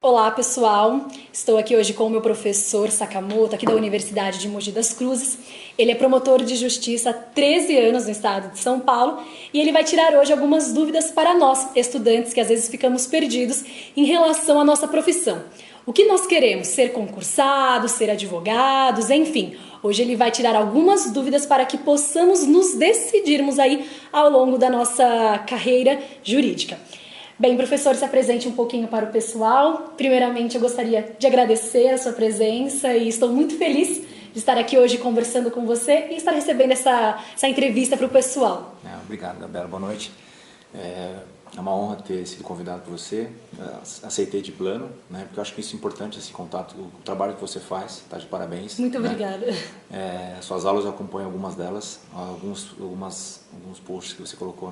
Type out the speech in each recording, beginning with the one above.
Olá pessoal, estou aqui hoje com o meu professor Sakamoto, aqui da Universidade de Mogi das Cruzes. Ele é promotor de justiça há 13 anos no estado de São Paulo e ele vai tirar hoje algumas dúvidas para nós, estudantes, que às vezes ficamos perdidos em relação à nossa profissão. O que nós queremos? Ser concursados, ser advogados, enfim. Hoje ele vai tirar algumas dúvidas para que possamos nos decidirmos aí ao longo da nossa carreira jurídica. Bem, professor, se apresente um pouquinho para o pessoal. Primeiramente, eu gostaria de agradecer a sua presença e estou muito feliz de estar aqui hoje conversando com você e estar recebendo essa entrevista para o pessoal. Obrigado, Gabriela. Boa noite. É uma honra ter sido convidado por você. Aceitei de plano, né? Porque eu acho que isso é importante, esse contato, o trabalho que você faz. Tá de parabéns. Muito obrigada. Suas aulas eu acompanho algumas delas, alguns posts que você coloca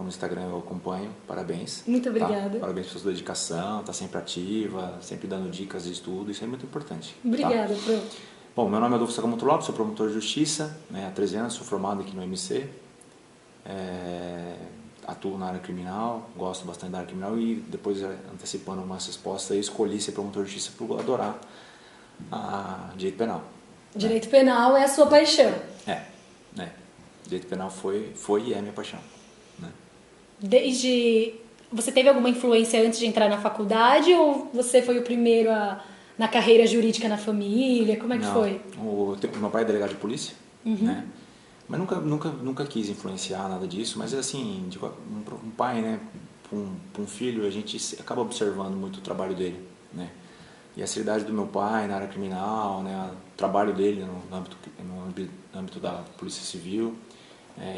no Instagram, eu acompanho. Parabéns. Muito obrigada. Tá? Parabéns pela sua dedicação, tá sempre ativa, sempre dando dicas de estudo, isso é muito importante. Obrigada, tá? Pro. Bom, meu nome é Adolfo Sakamoto Lopes, sou promotor de justiça, né, há 13 anos, sou formado aqui no MC, atuo na área criminal, gosto bastante da área criminal e depois, antecipando umas respostas, eu escolhi ser promotor de justiça por adorar direito penal. Direito penal é a sua paixão. Direito penal foi e é minha paixão. Você teve alguma influência antes de entrar na faculdade ou você foi o primeiro na carreira jurídica na família? Como é que foi? Meu pai é delegado de polícia, né? Mas nunca quis influenciar nada disso, mas assim, um pai, né, para um filho, a gente acaba observando muito o trabalho dele, né? E a seriedade do meu pai na área criminal, né, o trabalho dele no âmbito da Polícia Civil,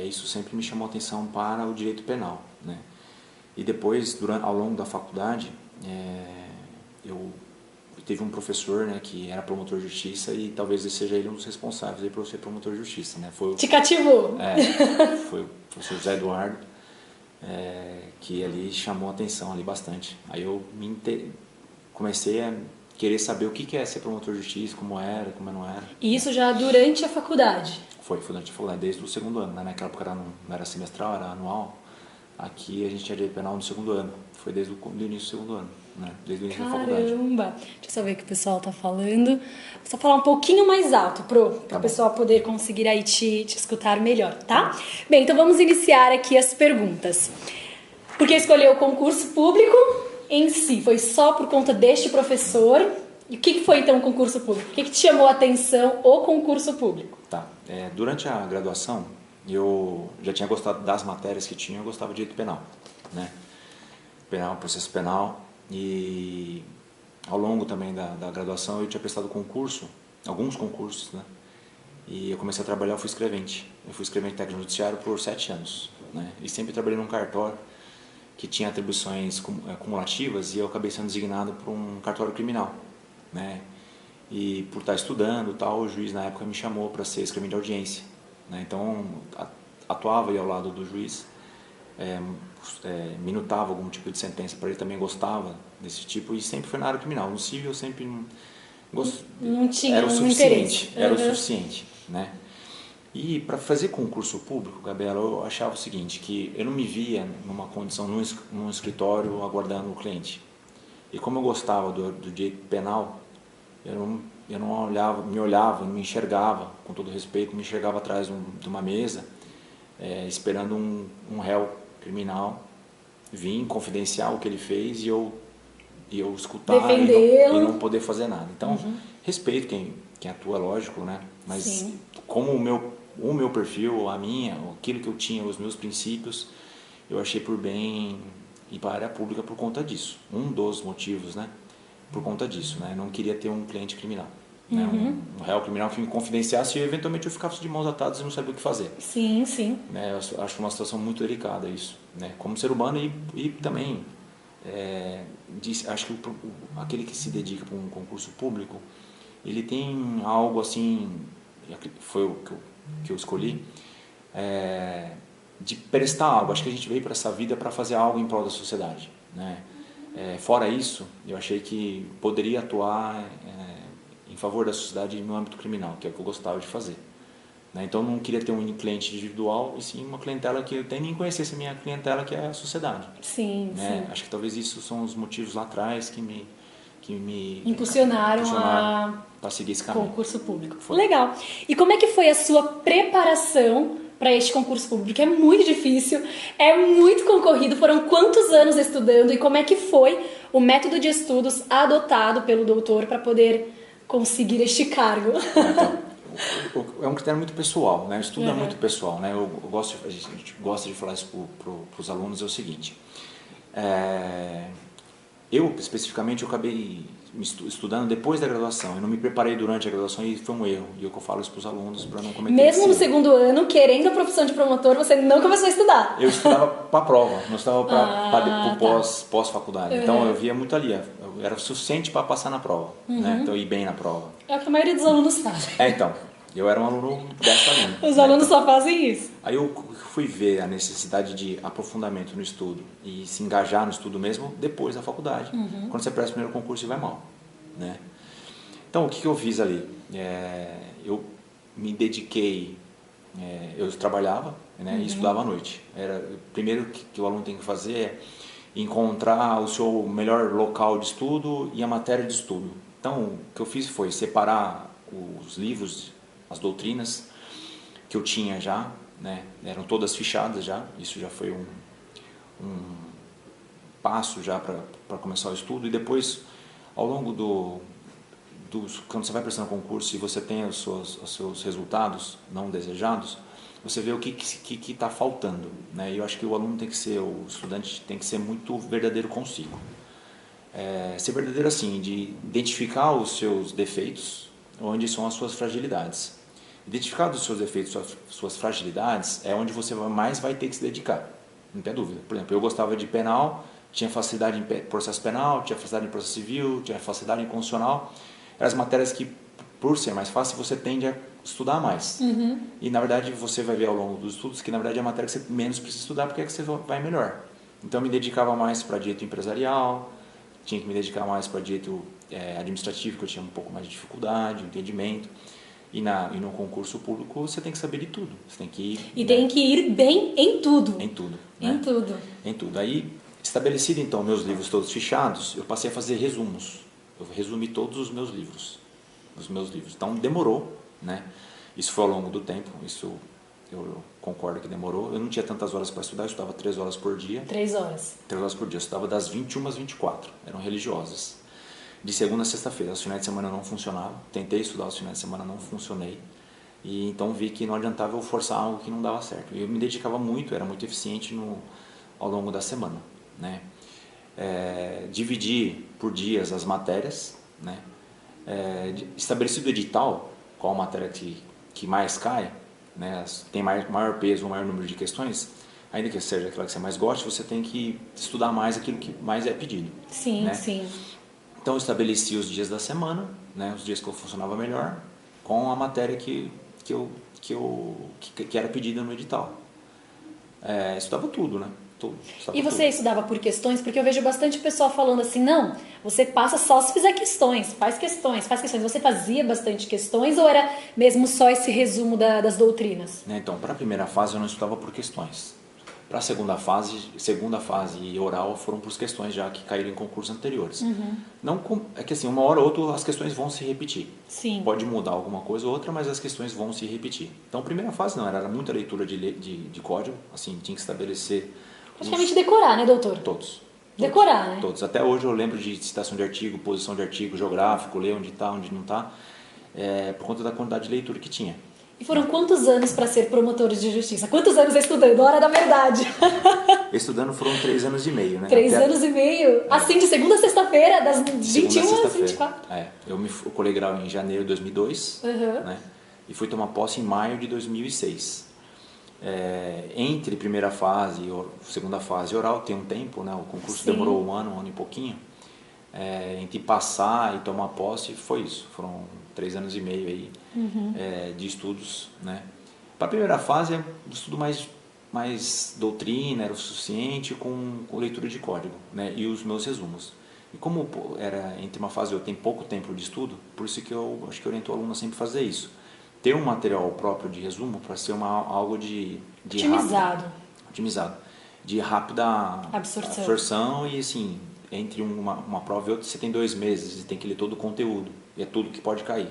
isso sempre me chamou a atenção para o direito penal, né? E depois, ao longo da faculdade, eu teve um professor, né, que era promotor de justiça e talvez seja ele um dos responsáveis para eu ser promotor de justiça, né? Te cativou? Foi o professor José Eduardo, que ali chamou a atenção ali bastante. Aí eu comecei a querer saber o que é ser promotor de justiça, como era, como não era. E isso já durante a faculdade? Foi durante a faculdade, desde o segundo ano, né? Naquela época não era semestral, era anual. Aqui a gente tinha direito penal no segundo ano. Foi desde o início do segundo ano, né? Desde o início da faculdade. Caramba! Deixa eu só ver o que o pessoal tá falando. Vou só falar um pouquinho mais alto, para o pessoal poder conseguir aí te escutar melhor, tá? Bem, então vamos iniciar aqui as perguntas. Por que escolheu o concurso público em si? Foi só por conta deste professor? E o que foi então o concurso público? O que te chamou a atenção o concurso público? Durante a graduação, eu já tinha gostado das matérias que tinha, eu gostava de direito penal, né? Penal, processo penal, e ao longo também da graduação eu tinha prestado alguns concursos, né? E eu comecei a trabalhar, eu fui escrevente técnico judiciário por 7 anos, né? E sempre trabalhei num cartório que tinha atribuições cumulativas e eu acabei sendo designado para um cartório criminal, né? E por estar estudando tal, o juiz na época me chamou para ser escrevente de audiência, né? Então atuava aí ao lado do juiz, minutava algum tipo de sentença para ele, também gostava desse tipo e sempre foi na área criminal. No civil eu sempre não tinha era o suficiente, interesse. Era o suficiente, né? E para fazer concurso público, Gabriela, eu achava o seguinte, que eu não me via numa condição num escritório aguardando o cliente. E como eu gostava do direito penal, eu não me enxergava, com todo respeito, me enxergava atrás de uma mesa, esperando um réu criminal vir confidenciar o que ele fez e eu escutar e não poder fazer nada. Então, respeito quem atua, lógico, né? Mas Sim. Como o meu perfil, aquilo que eu tinha, os meus princípios, eu achei por bem ir para a área pública por conta disso. Um dos motivos, né? Por conta disso, né? Eu não queria ter um cliente criminal, né? Um réu criminal que me confidenciasse e eventualmente eu ficasse de mãos atadas e não sabia o que fazer. Sim. Né? Eu acho uma situação muito delicada isso, né? Como ser humano e também acho que aquele que se dedica para um concurso público, ele tem algo assim, foi o que eu escolhi, de prestar algo. Acho que a gente veio para essa vida para fazer algo em prol da sociedade, né? Fora isso, eu achei que poderia atuar em favor da sociedade no âmbito criminal, que é o que eu gostava de fazer, né? Então eu não queria ter um cliente individual, e sim uma clientela que eu até nem conhecesse a minha clientela, que é a sociedade. Sim, Né? sim. Acho que talvez isso são os motivos lá atrás que me Impulsionaram para seguir esse caminho. concurso público. Foi. Legal. E como é que foi a sua preparação para este concurso público? Porque é muito difícil, é muito concorrido. Foram quantos anos estudando e como é que foi o método de estudos adotado pelo doutor para poder conseguir este cargo? Então, é um critério muito pessoal, né? O estudo é muito pessoal, né? A gente gosta de falar isso para os alunos, é o seguinte. Eu, especificamente, eu acabei estudando depois da graduação. Eu não me preparei durante a graduação e foi um erro. E eu falo isso para os alunos para não cometer Mesmo esse no erro. segundo ano, querendo a profissão de promotor, você não começou a estudar? Eu estudava para a prova, não estudava para o tá. pós-faculdade. Então eu via muito ali, era o suficiente para passar na prova, né? Então eu ir bem na prova. É o que a maioria dos alunos faz. Então, eu era um aluno dessa linha. Os alunos só fazem isso. Aí eu fui ver a necessidade de aprofundamento no estudo e se engajar no estudo mesmo depois da faculdade, quando você presta o primeiro concurso e vai mal, né? Então, o que eu fiz ali? Eu me dediquei, eu trabalhava, né, e estudava à noite. O primeiro que o aluno tem que fazer é encontrar o seu melhor local de estudo e a matéria de estudo. Então, o que eu fiz foi separar os livros, as doutrinas que eu tinha já, né, eram todas fichadas já, isso já foi um passo já para começar o estudo. E depois, ao longo quando você vai prestando concurso e você tem os seus resultados não desejados, você vê o que está faltando, né? E eu acho que o estudante tem que ser muito verdadeiro consigo. Ser verdadeiro assim, de identificar os seus defeitos, onde são as suas fragilidades. Identificar os seus defeitos, suas fragilidades, é onde você mais vai ter que se dedicar, não tem dúvida. Por exemplo, eu gostava de penal, tinha facilidade em processo penal, tinha facilidade em processo civil, tinha facilidade em constitucional. Eram as matérias que, por ser mais fácil, você tende a estudar mais. E, na verdade, você vai ver ao longo dos estudos que, na verdade, é a matéria que você menos precisa estudar porque é que você vai melhor. Então, eu me dedicava mais para direito empresarial, tinha que me dedicar mais para direito administrativo, que eu tinha um pouco mais de dificuldade, entendimento. E no concurso público, você tem que saber de tudo. Você tem que ir... E tem que ir bem em tudo. Em tudo. Em né? tudo. Em tudo. Aí, estabelecido, então, meus livros todos fichados, eu passei a fazer resumos. Eu resumi todos os meus livros. Então, demorou, né? Isso foi ao longo do tempo, isso eu concordo que demorou. Eu não tinha tantas horas para estudar, eu estudava 3 horas por dia. 3 horas. 3 horas por dia. Eu estudava das 21 às 24, eram religiosas. De segunda a sexta-feira, os finais de semana não funcionavam. Tentei estudar os finais de semana, não funcionei. E então vi que não adiantava eu forçar algo que não dava certo. Eu me dedicava muito, era muito eficiente ao longo da semana, né? Dividir por dias as matérias, né? Estabelecido o edital, qual matéria que mais cai, né? Tem maior peso, maior número de questões, ainda que seja aquela que você mais goste, você tem que estudar mais aquilo que mais é pedido. Sim, né? sim. Então eu estabeleci os dias da semana, né? Os dias que eu funcionava melhor, com a matéria que era pedida no edital. Estudava tudo, né? E você estudava por questões? Porque eu vejo bastante pessoal falando assim, não, você passa só se fizer questões, faz questões. Você fazia bastante questões ou era mesmo só esse resumo das doutrinas? Então, para a primeira fase eu não estudava por questões. Para a segunda fase e oral foram por questões já que caíram em concursos anteriores. Não é que assim, uma hora ou outra as questões vão se repetir. Sim. Pode mudar alguma coisa ou outra, mas as questões vão se repetir. Então, a primeira fase não, era muita leitura de código, assim, tinha que estabelecer... Praticamente decorar, né, doutor? Todos. Decorar, né? Todos. Até hoje eu lembro de citação de artigo, posição de artigo, geográfico, ler onde está, onde não está, por conta da quantidade de leitura que tinha. E foram quantos anos para ser promotor de justiça? Quantos anos estudando? Hora da verdade. Estudando foram 3 anos e meio, né? 3 anos e meio? Assim, de segunda a sexta-feira, das 21 às 24? Eu colei grau em janeiro de 2002, né? E fui tomar posse em maio de 2006. Entre primeira fase e segunda fase oral tem um tempo, né? O concurso Sim. demorou um ano e pouquinho. Entre passar e tomar posse foi isso, foram 3 anos e meio aí, de estudos, né? Para a primeira fase é um estudo mais doutrina, era o suficiente com leitura de código, né? E os meus resumos. E como era entre uma fase e outra tem pouco tempo de estudo, por isso que eu acho que oriento o aluno a sempre fazer isso. ter um material próprio de resumo para ser algo de otimizado, de rápida absorção e assim, entre uma prova e outra você tem 2 meses e tem que ler todo o conteúdo e é tudo que pode cair.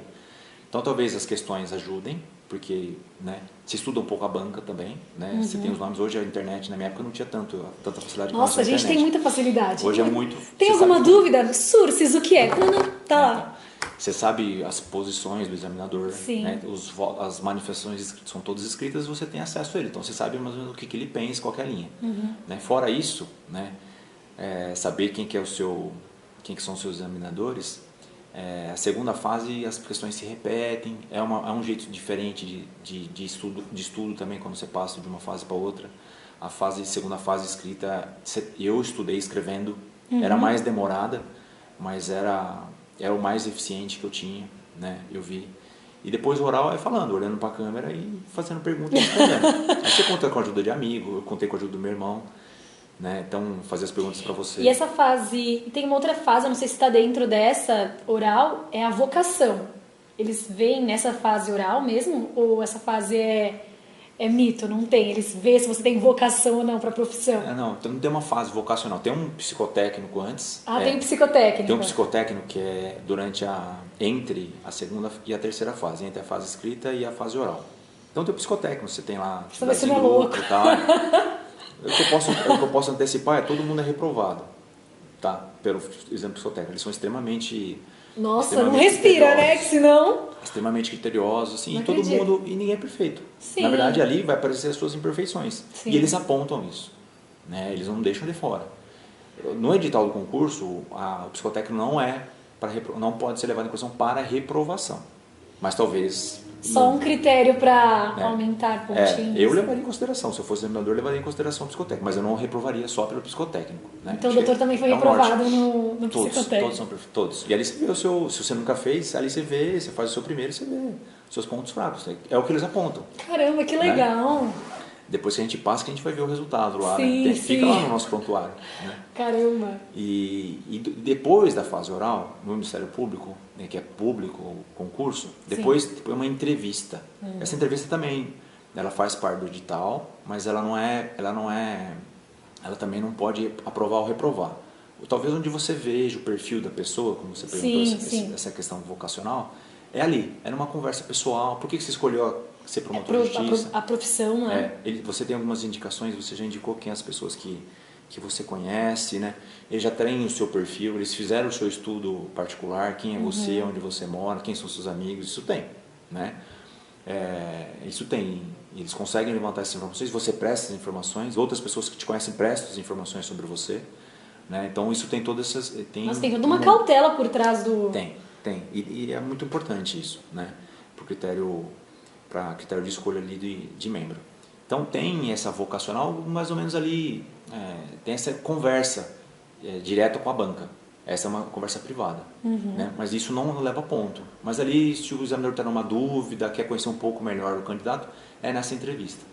Então talvez as questões ajudem, porque, né, se estuda um pouco a banca também, né? Você tem os nomes, hoje a internet, na minha época não tinha tanta facilidade com a Nossa, a gente tem muita facilidade. Hoje é muito... Tem alguma dúvida? Surses, o que é? Não, tá lá. Você sabe as posições do examinador, né? As manifestações são todas escritas e você tem acesso a ele. Então você sabe mais ou menos o que ele pensa, qual que é a linha. Né? Fora isso, né? Saber quem que são os seus examinadores, a segunda fase as questões se repetem, é um jeito diferente de estudo também quando você passa de uma fase para outra. A segunda fase escrita, eu estudei escrevendo, era mais demorada, mas era o mais eficiente que eu tinha, né? Eu vi. E depois o oral é falando, olhando para a câmera e fazendo perguntas e respondendo. Aí você conta com a ajuda de amigo, eu contei com a ajuda do meu irmão, né? Então, fazer as perguntas para você. E essa fase, tem uma outra fase, eu não sei se está dentro dessa oral, é a vocação. Eles veem nessa fase oral mesmo? Ou essa fase é mito, não tem? Eles veem se você tem vocação ou não para a profissão? Não tem uma fase vocacional. Tem um psicotécnico antes. Tem um psicotécnico. Tem um psicotécnico que é entre a segunda e a terceira fase, entre a fase escrita e a fase oral. Então tem o psicotécnico, você tem lá... Você vai ser louco. O que eu posso antecipar é que todo mundo é reprovado, tá? Pelo exame psicotécnico. Eles são extremamente... Nossa, não respira, né? Que senão... Extremamente criteriosos, assim, não todo acredito. mundo, e ninguém é perfeito. Sim. Na verdade, ali vai aparecer as suas imperfeições. Sim. E eles apontam isso, né? Eles não deixam de fora. No edital do concurso, o psicotécnico não pode ser levado em consideração para reprovação. Mas talvez... Só um critério para aumentar pontinhos. Eu levaria em consideração. Se eu fosse examinador, eu levaria em consideração o psicotécnico. Mas eu não reprovaria só pelo psicotécnico. Né? Então o doutor também foi reprovado no psicotécnico. Todos são perfeitos. Todos. E ali você vê se você nunca fez, ali você faz o seu primeiro e você vê os seus pontos fracos. É o que eles apontam. Caramba, que legal. Né? Depois que a gente passa, que a gente vai ver o resultado lá. Sim, né? Fica lá no nosso prontuário. Né? Caramba. E depois da fase oral, no Ministério Público, né, que é público o concurso, depois é uma entrevista. Essa entrevista também, ela faz parte do edital, mas ela também não pode aprovar ou reprovar. Talvez onde você veja o perfil da pessoa, como você perguntou, essa questão vocacional, é ali, é numa conversa pessoal. Por que você escolheu ser promotor de justiça? A profissão, né? Você tem algumas indicações, você já indicou quem as pessoas que você conhece, né? Eles já têm o seu perfil, eles fizeram o seu estudo particular, quem é você, onde você mora, quem são seus amigos, isso tem, né? Isso tem, eles conseguem levantar essas informações, você presta essas informações, outras pessoas que te conhecem prestam as informações sobre você, né? Então isso tem todas essas... Mas tem toda uma cautela por trás do... Tem, e é muito importante isso, né? Para critério de escolha ali de membro. Então tem essa vocacional, mais ou menos ali, tem essa conversa direta com a banca. Essa é uma conversa privada, né? Mas isso não leva a ponto. Mas ali, se o examinador está numa dúvida, quer conhecer um pouco melhor o candidato, é nessa entrevista,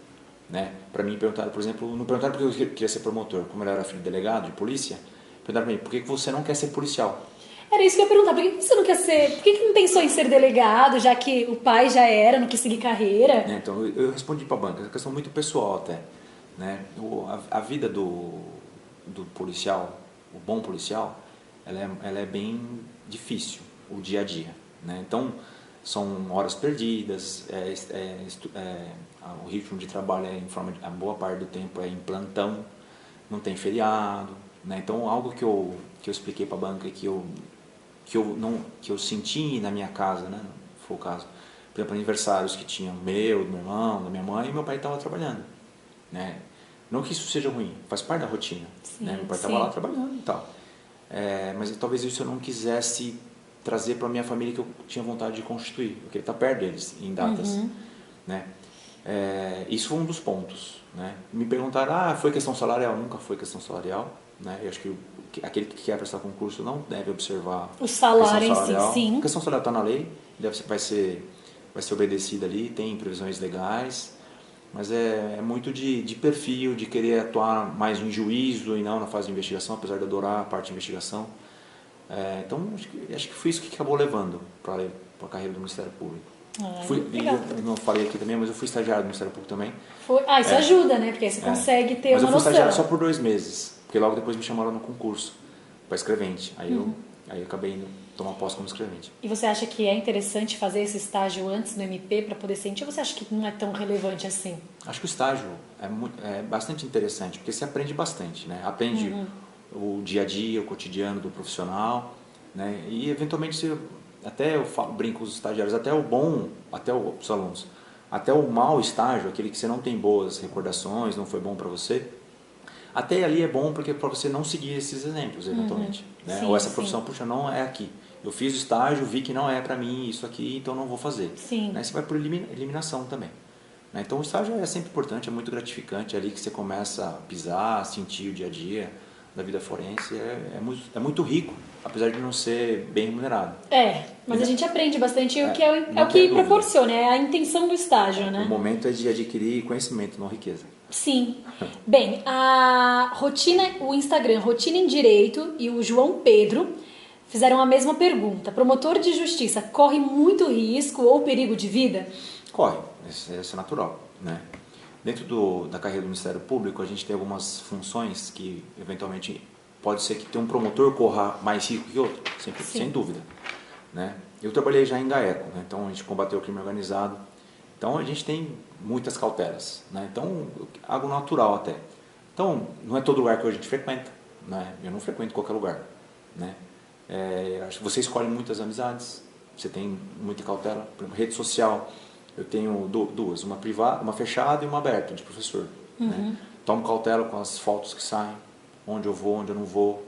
né? Para mim perguntaram, por exemplo, não perguntaram porque eu queria ser promotor, como eu era filho de delegado de polícia, perguntaram para mim, por que você não quer ser policial? Era isso que eu ia perguntar, por que você não quer ser, por que não pensou em ser delegado, já que o pai já era, não quis seguir carreira? Então, eu respondi para a banca, é uma questão muito pessoal até, né? A vida do policial, o bom policial, ela é bem difícil, o dia a dia, né? Então, são horas perdidas, o ritmo de trabalho a boa parte do tempo é em plantão, não tem feriado, né? Então, algo que eu expliquei para a banca que eu senti na minha casa, né? Foi o caso. Por exemplo, aniversários que tinham do meu irmão, da minha mãe, e meu pai estava trabalhando, né? Não que isso seja ruim, faz parte da rotina, né? Meu pai estava lá trabalhando e tal. Mas talvez isso eu não quisesse trazer para a minha família, que eu tinha vontade de constituir. Eu queria estar perto deles em datas, né? Isso foi um dos pontos, né? Me perguntaram, foi questão salarial? Nunca foi questão salarial, né? Eu acho que aquele que quer prestar concurso não deve observar o salário em si, sim. A questão salarial está na lei, vai ser obedecida ali, tem previsões legais, mas é muito de perfil, de querer atuar mais em juízo e não na fase de investigação, apesar de adorar a parte de investigação. Então, acho que foi isso que acabou levando para a carreira do Ministério Público. Legal. Eu não falei aqui também, mas eu fui estagiário do Ministério Público também. Isso ajuda, né? Porque aí você consegue ter mas uma eu fui estagiário noção. só por 2 meses, porque logo depois me chamaram no concurso para escrevente. Aí eu acabei indo tomar posse como escrevente. E você acha que é interessante fazer esse estágio antes do MP para poder sentir, ou você acha que não é tão relevante assim? Acho que o estágio é bastante interessante, porque você aprende bastante, né? Aprende o dia a dia, o cotidiano do profissional, né? E eventualmente até eu brinco com os estagiários, até os alunos, até o mau estágio, aquele que você não tem boas recordações, não foi bom para você, até ali é bom porque para você não seguir esses exemplos eventualmente, né? Sim, Ou essa sim. profissão, puxa, não é aqui. Eu fiz o estágio, vi que não é para mim isso aqui, então não vou fazer. Sim. Né? Você vai por eliminação também. Né? Então o estágio é sempre importante, é muito gratificante, é ali que você começa a pisar, sentir o dia a dia da vida forense, é muito rico, apesar de não ser bem remunerado. Mas a gente aprende bastante, o que é não o que tem dúvida. proporciona, é a intenção do estágio, né? O momento é de adquirir conhecimento, não riqueza. Sim. Bem, o Instagram Rotina em Direito e o João Pedro fizeram a mesma pergunta. Promotor de justiça corre muito risco ou perigo de vida? Corre, isso é natural, né? Dentro da carreira do Ministério Público, a gente tem algumas funções que, eventualmente, pode ser que um promotor corra mais risco que outro, sem dúvida. Né? Eu trabalhei já em GAECO, né? Então a gente combateu o crime organizado, então a gente tem muitas cautelas, né? Então, algo natural até. Então, não é todo lugar que a gente frequenta, né? Eu não frequento qualquer lugar, né? Acho que você escolhe muitas amizades, você tem muita cautela. Por exemplo, rede social, eu tenho duas, uma privada, uma fechada e uma aberta de professor. Né? Tomo cautela com as fotos que saem, onde eu vou, onde eu não vou,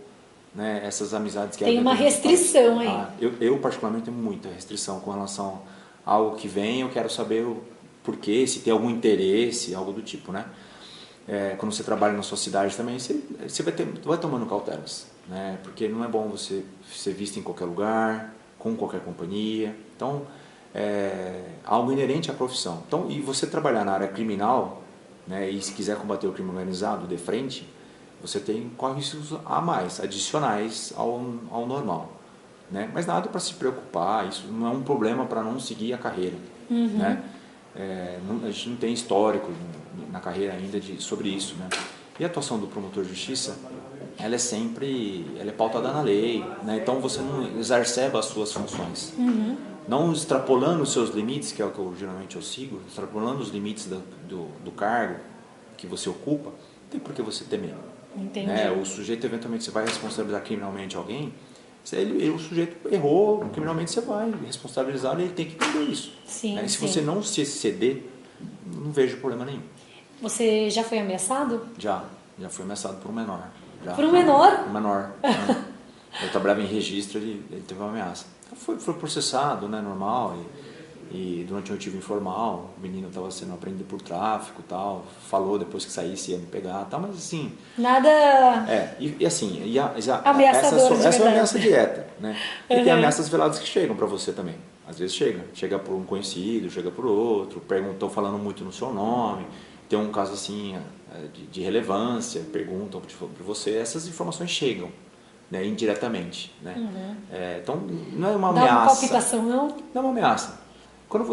né? Essas amizades que tem uma restrição aí. Eu particularmente tenho muita restrição com relação a algo que vem, eu quero saber o porquê, se tem algum interesse, algo do tipo, né? Quando você trabalha na sua cidade também, você vai tomando cautelas, né? Porque não é bom você ser visto em qualquer lugar, com qualquer companhia. Então, algo inerente à profissão. Então, e você trabalhar na área criminal, né, e se quiser combater o crime organizado de frente, você corre riscos a mais, adicionais ao normal. Né? Mas nada para se preocupar, isso não é um problema para não seguir a carreira. Né? A gente não tem histórico na carreira ainda sobre isso. Né? E a atuação do promotor de justiça, ela é pautada na lei, né? Então você não exacerba as suas funções. Não extrapolando os seus limites, que é o que geralmente eu sigo, extrapolando os limites do cargo que você ocupa, não tem por que você temer. Entendi. Né? O sujeito, eventualmente, você vai responsabilizar criminalmente alguém, o sujeito errou, criminalmente você vai responsabilizar e ele tem que entender isso. Sim, né? E se você não se ceder, não vejo problema nenhum. Você já foi ameaçado? Já fui ameaçado por um menor. Por um menor? Um menor. Eu trabalhava em registro, ele teve uma ameaça. Foi processado, né, normal, e durante um motivo informal, o menino estava sendo apreendido por tráfico e tal, falou depois que saísse ia me pegar, tal, mas assim... Nada... Ameaçador essa é uma ameaça direta, né? E tem ameaças veladas que chegam para você também. Às vezes chega por um conhecido, chega por outro, perguntam falando muito no seu nome, tem um caso assim de relevância, perguntam para você, essas informações chegam. Né, indiretamente, né? Então não é uma ameaça. Dá uma palpitação, não? Não é uma ameaça. Quando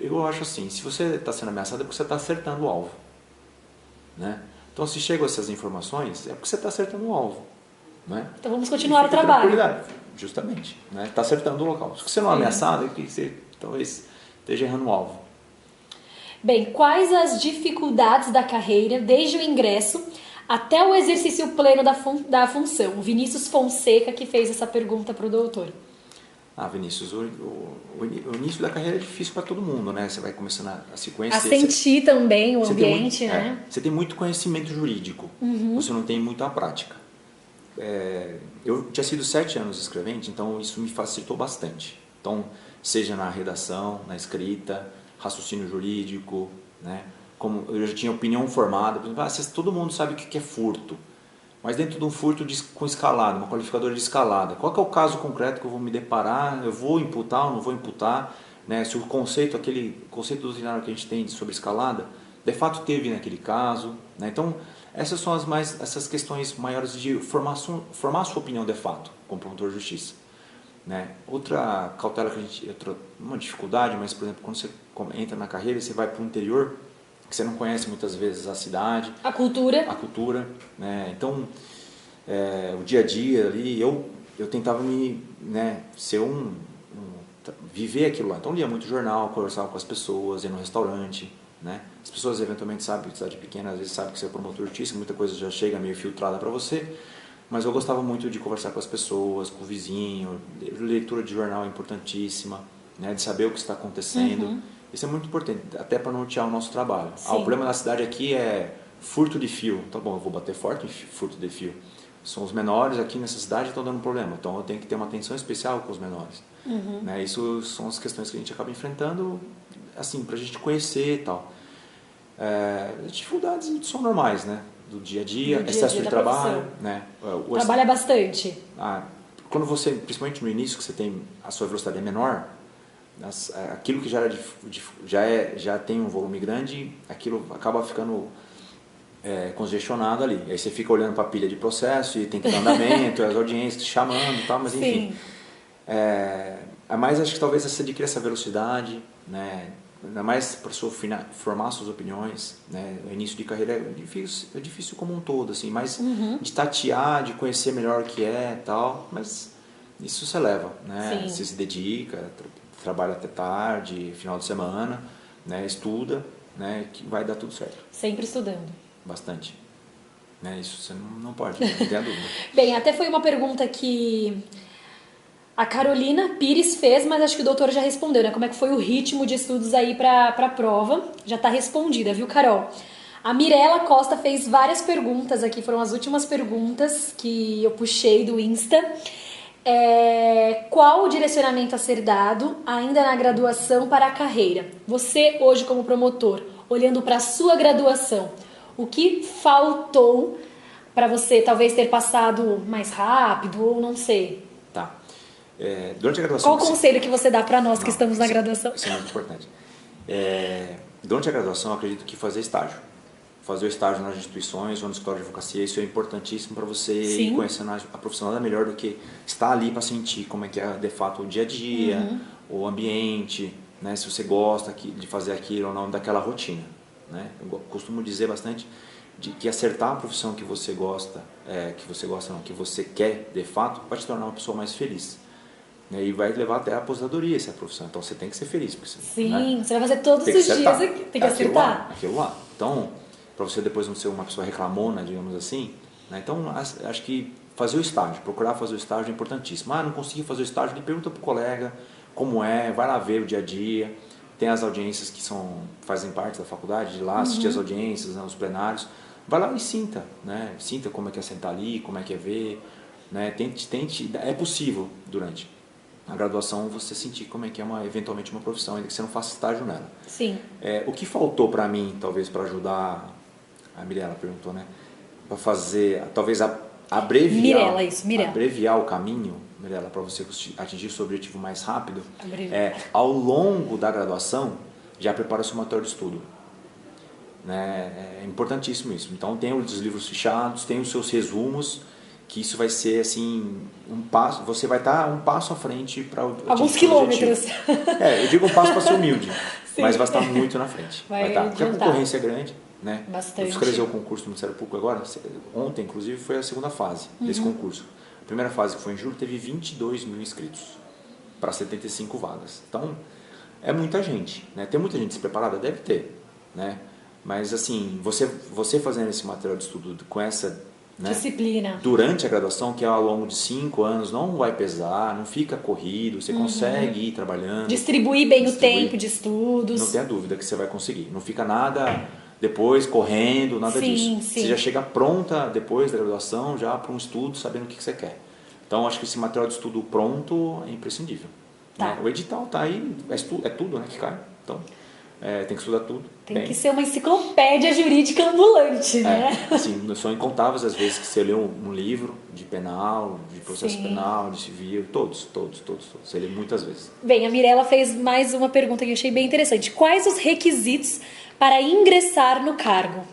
eu acho assim, se você está sendo ameaçado é porque você está acertando o alvo, né? Então se chegam essas informações é porque você está acertando o alvo, né? Então vamos continuar o trabalho. Justamente, né? Está acertando o local. Se você não é ameaçado é que você talvez esteja errando o alvo. Bem, quais as dificuldades da carreira desde o ingresso até o exercício pleno da função? O Vinícius Fonseca que fez essa pergunta para o doutor. Vinícius, o início da carreira é difícil para todo mundo, né? Você vai começando a se conhecer. A sentir também o ambiente, né? Você tem muito conhecimento jurídico, você não tem muita prática. Eu tinha sido 7 anos escrevente, então isso me facilitou bastante. Então, seja na redação, na escrita, raciocínio jurídico, né? Como eu já tinha opinião formada, por exemplo, todo mundo sabe o que é furto, mas dentro de um furto com escalada, uma qualificadora de escalada, qual que é o caso concreto que eu vou me deparar, eu vou imputar ou não vou imputar, né? Se aquele conceito doutrinário que a gente tem sobre escalada, de fato teve naquele caso, né? Então, essas são essas questões maiores de formar sua opinião de fato, como promotor de justiça. né? Outra cautela que uma dificuldade, mas por exemplo, quando você entra na carreira, você vai para o interior, que você não conhece muitas vezes a cidade, a cultura, né? Então, o dia a dia ali, eu tentava ser viver aquilo lá. Então, lia muito jornal, conversava com as pessoas, ia no restaurante, né? As pessoas eventualmente sabem que cidade pequena, às vezes sabem que você é promotor artístico, muita coisa já chega meio filtrada para você, mas eu gostava muito de conversar com as pessoas, com o vizinho. Leitura de jornal é importantíssima, né? De saber o que está acontecendo. Isso é muito importante, até para nortear o nosso trabalho. O problema da cidade aqui é furto de fio. Tá bom, eu vou bater forte em furto de fio. São os menores aqui nessa cidade que estão dando problema, então eu tenho que ter uma atenção especial com os menores. Né? Isso são as questões que a gente acaba enfrentando, assim, para a gente conhecer e tal. As dificuldades são normais, né? Do dia a dia, excesso de trabalho, né? Trabalha bastante. Quando você, principalmente no início, que você tem a sua velocidade é menor, aquilo que já tem um volume grande, aquilo acaba ficando congestionado ali. Aí você fica olhando para a pilha de processo e tem que dar andamento, as audiências chamando e tal, mas enfim. Mas acho que talvez você adquira essa velocidade, né? Ainda mais para formar suas opiniões, né? O início de carreira é difícil como um todo, assim, mas de tatear, de conhecer melhor o que é e tal, mas isso você leva, né? Você se dedica, trabalha até tarde, final de semana, né? Estuda, né? Que vai dar tudo certo. Sempre estudando. Bastante. Né? Isso você não pode, não tem a dúvida. Bem, até foi uma pergunta que a Carolina Pires fez, mas acho que o doutor já respondeu, né? Como é que foi o ritmo de estudos aí para a prova? Já está respondida, viu, Carol? A Mirela Costa fez várias perguntas aqui, foram as últimas perguntas que eu puxei do Insta. Qual o direcionamento a ser dado ainda na graduação para a carreira? Você, hoje como promotor, olhando para a sua graduação, o que faltou para você talvez ter passado mais rápido ou não sei? Tá. Durante a graduação... Qual o conselho que você dá para nós que estamos na graduação? Isso é muito importante. Durante a graduação, eu acredito que fazer estágio. Fazer o estágio nas instituições ou no escritório de advocacia, isso é importantíssimo para você ir conhecendo a profissional melhor do que estar ali para sentir como é que é de fato o dia a dia, o ambiente, né? Se você gosta de fazer aquilo ou não, daquela rotina. Né? Eu costumo dizer bastante que acertar a profissão que você gosta, que você quer de fato, vai te tornar uma pessoa mais feliz. Né? E vai levar até a aposentadoria essa profissão. Então você tem que ser feliz. Porque você vai fazer todos os dias, tem que acertar. Aquilo lá. Então, para você depois não ser uma pessoa reclamona, digamos assim. Né? Então, acho que fazer o estágio, procurar fazer o estágio é importantíssimo. Não consegui fazer o estágio, ele pergunta para o colega como é, vai lá ver o dia a dia. Tem as audiências que fazem parte da faculdade, de lá assistir as audiências, né, os plenários. Vai lá e sinta, né? Sinta como é que é sentar ali, como é que é ver. Né? Tente, é possível durante a graduação você sentir como é que é eventualmente uma profissão, ainda que você não faça estágio nela. Sim. O que faltou para mim, talvez para ajudar, a Mirela perguntou, né? Para fazer, talvez abreviar o caminho, Mirela, para você atingir o seu objetivo mais rápido, ao longo da graduação, já prepara o seu material de estudo. Né? É importantíssimo isso. Então, tem os livros fechados, tem os seus resumos, que isso vai ser assim, você vai estar um passo à frente para alguns quilômetros. Eu digo um passo para ser humilde, mas vai estar muito na frente. Vai estar, porque a concorrência é grande. Né? Bastante. Eu escrevi o concurso do Ministério Público agora, ontem inclusive foi a segunda fase desse concurso. A primeira fase, que foi em julho, teve 22 mil inscritos para 75 vagas. Então, é muita gente. Né? Tem muita gente despreparada? Deve ter. Né? Mas assim, você fazendo esse material de estudo com essa, né, disciplina durante a graduação, que é ao longo de 5 anos, não vai pesar, não fica corrido, você consegue ir trabalhando. Distribuir bem o tempo de estudos. Não tenha dúvida que você vai conseguir. Não fica nada depois6 nada disso. Você já chega pronta depois da graduação, já para um estudo, sabendo o que você quer. Então, acho que esse material de estudo pronto é imprescindível. Né? O edital está aí, é tudo, né, que cai. Então, tem que estudar tudo. Tem que ser uma enciclopédia jurídica ambulante, né? Assim, são incontáveis as vezes que você lê um livro de penal, de processo penal, de civil, todos. Você lê muitas vezes. Bem, a Mirela fez mais uma pergunta que eu achei bem interessante. Quais os requisitos para ingressar no cargo?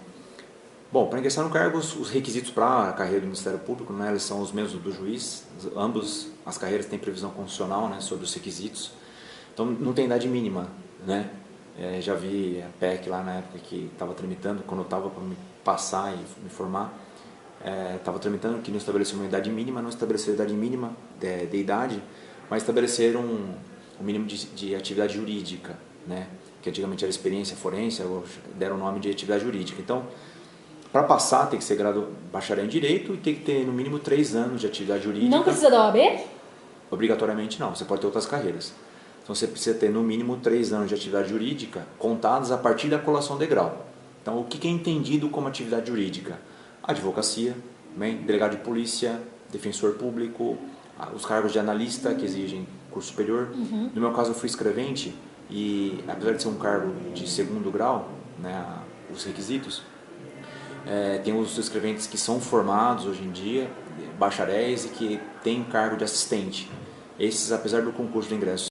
Bom, para ingressar no cargo, os requisitos para a carreira do Ministério Público, né, eles são os mesmos do juiz. Ambos as carreiras têm previsão constitucional, né, sobre os requisitos. Então não tem idade mínima, né? Já vi a PEC lá na época que estava tramitando, quando eu estava para me passar e me formar, estava tramitando que não estabeleceu uma idade mínima, não estabeleceu idade mínima de idade, mas estabeleceram um mínimo de atividade jurídica, né? Que antigamente era experiência forense, deram o nome de atividade jurídica. Então, para passar, tem que ser bacharel em Direito e tem que ter no mínimo 3 anos de atividade jurídica. Não precisa da OAB? Obrigatoriamente não, você pode ter outras carreiras. Então você precisa ter no mínimo 3 anos de atividade jurídica contados a partir da colação de grau. Então o que é entendido como atividade jurídica? Advocacia, delegado de polícia, defensor público, os cargos de analista que exigem curso superior. No meu caso eu fui escrevente e apesar de ser um cargo de 2º grau, né, os requisitos, tem os escreventes que são formados hoje em dia, bacharéis e que têm cargo de assistente. Esses, apesar do concurso de ingresso